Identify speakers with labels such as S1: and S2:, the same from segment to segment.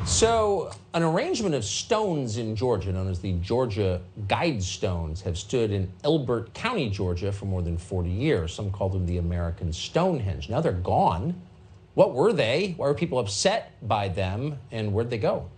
S1: So, an arrangement of stones in Georgia, known as the Georgia Guidestones, have stood in Elbert County, Georgia, for more than 40 years. Some call them the American Stonehenge. Now they're gone. What were they? Why were people upset by them? And where'd they go?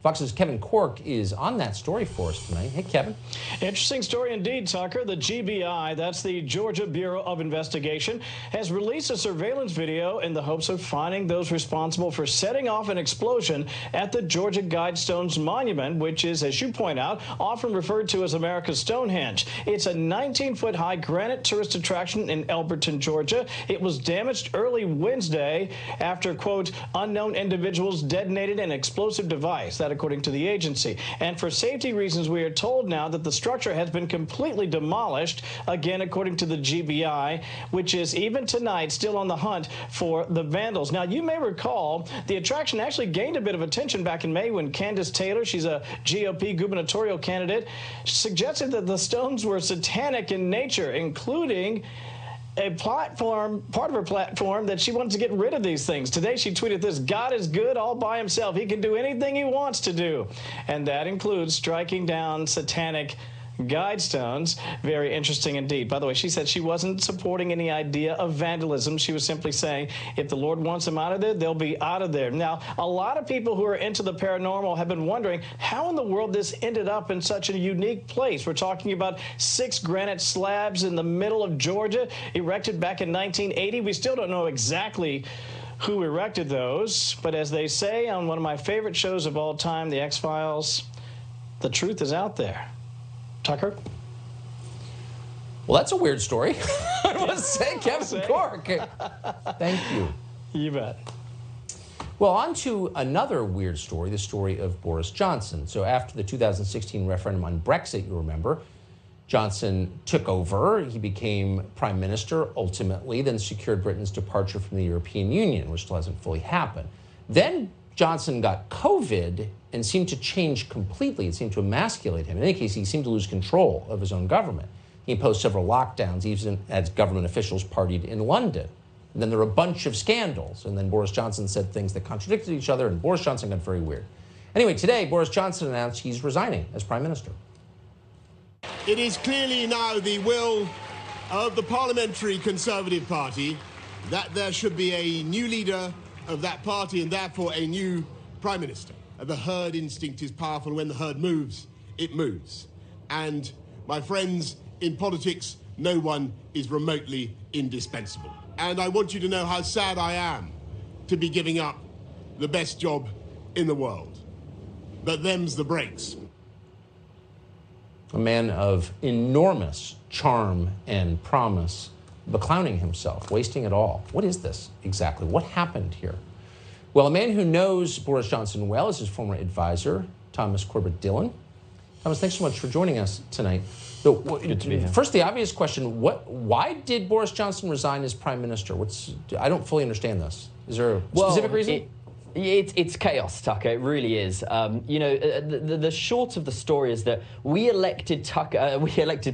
S1: Fox's Kevin Cork is on that story for us tonight. Hey, Kevin.
S2: Interesting story indeed, Tucker. The GBI, that's the Georgia Bureau of Investigation, has released a surveillance video in the hopes of finding those responsible for setting off an explosion at the Georgia Guidestones Monument, which is, as you point out, often referred to as America's Stonehenge. It's a 19-foot high granite tourist attraction in Elberton, Georgia. It was damaged early Wednesday after, quote, unknown individuals detonated an explosive device. That according to the agency. And for safety reasons, we are told now that the structure has been completely demolished, again, according to the GBI, which is even tonight still on the hunt for the vandals. Now, you may recall the attraction actually gained a bit of attention back in May when Candace Taylor, she's a GOP gubernatorial candidate, suggested that the stones were satanic in nature, including a platform, part of her platform, that she wanted to get rid of these things. Today she tweeted this: God is good all by himself. He can do anything he wants to do. And that includes striking down satanic Guidestones. Very interesting indeed. By the way, she said she wasn't supporting any idea of vandalism. She was simply saying if the Lord wants them out of there, they'll be out of there. Now, a lot of people who are into the paranormal have been wondering how in the world this ended up in such a unique place. We're talking about 6 granite slabs in the middle of Georgia, erected back in 1980. We still don't know exactly who erected those, but as they say on one of my favorite shows of all time, The X-Files, the truth is out there. Tucker?
S1: Well, that's a weird story. I must say, Kevin Cork. Thank you.
S2: You bet.
S1: Well, on to another weird story, the story of Boris Johnson. So after the 2016 referendum on Brexit, you remember, Johnson took over. He became Prime Minister, ultimately, then secured Britain's departure from the European Union, which still hasn't fully happened. Then Johnson got COVID and seemed to change completely. It seemed to emasculate him. In any case, he seemed to lose control of his own government. He imposed several lockdowns, even as government officials partied in London. And then there were a bunch of scandals. And then Boris Johnson said things that contradicted each other, and Boris Johnson got very weird. Anyway, today, Boris Johnson announced he's resigning as Prime Minister.
S3: It is clearly now the will of the Parliamentary Conservative Party that there should be a new leader of that party and therefore a new Prime Minister. The herd instinct is powerful. When the herd moves, it moves. And my friends, in politics, no one is remotely indispensable. And I want you to know how sad I am to be giving up the best job in the world. But them's the breaks.
S1: A man of enormous charm and promise, beclowning himself, wasting it all. What is this exactly? What happened here? Well, a man who knows Boris Johnson well is his former advisor, Thomas Corbett-Dillon. Thomas, thanks so much for joining us tonight. So,
S4: good to be here.
S1: First, the obvious question, why did Boris Johnson resign as Prime Minister? I don't fully understand this. Is there a specific reason?
S4: It's chaos, Tucker. It really is. You know, the short of the story is that we elected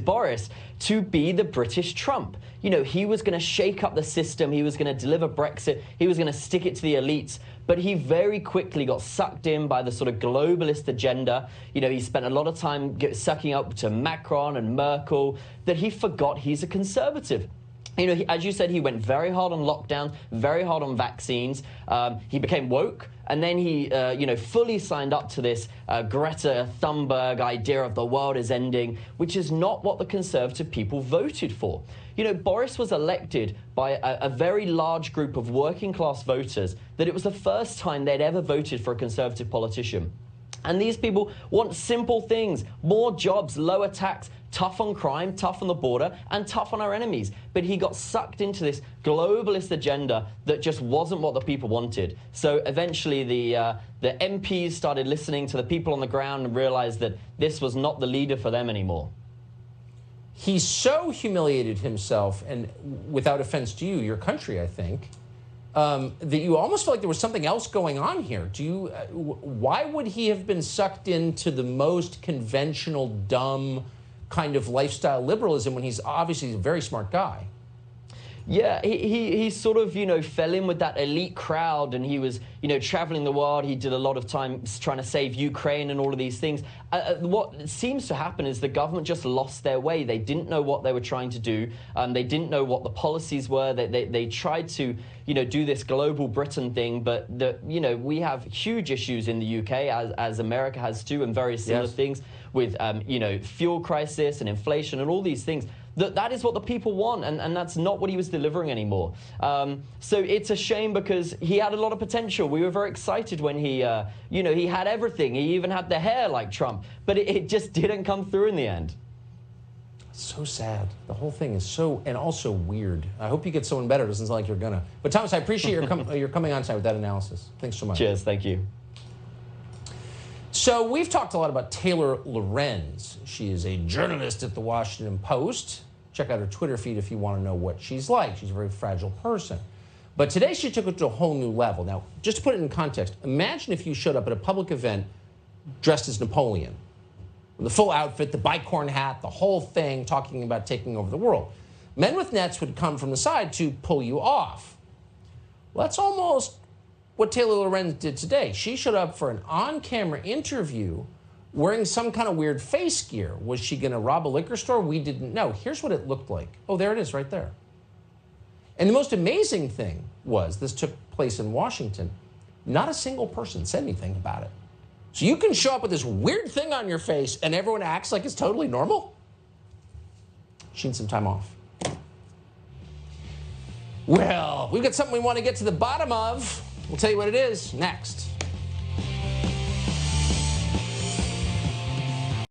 S4: Boris to be the British Trump. You know, he was going to shake up the system. He was going to deliver Brexit. He was going to stick it to the elites. But he very quickly got sucked in by the sort of globalist agenda. You know, he spent a lot of time sucking up to Macron and Merkel, that he forgot he's a conservative. You know, as you said, he went very hard on lockdown, very hard on vaccines. He became woke, and then he, you know, fully signed up to this Greta Thunberg idea of the world is ending, which is not what the Conservative people voted for. You know, Boris was elected by a very large group of working-class voters that it was the first time they'd ever voted for a Conservative politician. And these people want simple things: more jobs, lower tax, tough on crime, tough on the border, and tough on our enemies. But he got sucked into this globalist agenda that just wasn't what the people wanted. So eventually the MPs started listening to the people on the ground and realized that this was not the leader for them anymore.
S1: He so humiliated himself, and without offense to you, your country, I think, that you almost felt like there was something else going on here. Why would he have been sucked into the most conventional, dumb kind of lifestyle liberalism when he's obviously a very smart guy?
S4: Yeah, he sort of, fell in with that elite crowd, and he was, traveling the world. He did a lot of time trying to save Ukraine and all of these things. What seems to happen is the government just lost their way. They didn't know what they were trying to do. They didn't know what the policies were. They tried to, do this global Britain thing, but we have huge issues in the UK, as America has too, and very similar things with, fuel crisis and inflation and all these things. That is what the people want, and that's not what he was delivering anymore. So it's a shame because he had a lot of potential. We were very excited when he had everything. He even had the hair like Trump, but it just didn't come through in the end.
S1: So sad. The whole thing is so, and also weird. I hope you get someone better. It doesn't sound like you're gonna. But Thomas, I appreciate your coming on tonight with that analysis. Thanks so much.
S4: Cheers. Thank you.
S1: So we've talked a lot about Taylor Lorenz. She is a journalist at the Washington Post. Check out her Twitter feed if you want to know what she's like. She's a very fragile person. But today she took it to a whole new level. Now, just to put it in context, imagine if you showed up at a public event dressed as Napoleon. The full outfit, the bicorn hat, the whole thing, talking about taking over the world. Men with nets would come from the side to pull you off. Well, that's almost what Taylor Lorenz did today. She showed up for an on-camera interview wearing some kind of weird face gear. Was she going to rob a liquor store? We didn't know. Here's what it looked like. Oh, there it is right there. And the most amazing thing was this took place in Washington. Not a single person said anything about it. So you can show up with this weird thing on your face and everyone acts like it's totally normal? She needs some time off. Well, we've got something we want to get to the bottom of. We'll tell you what it is next.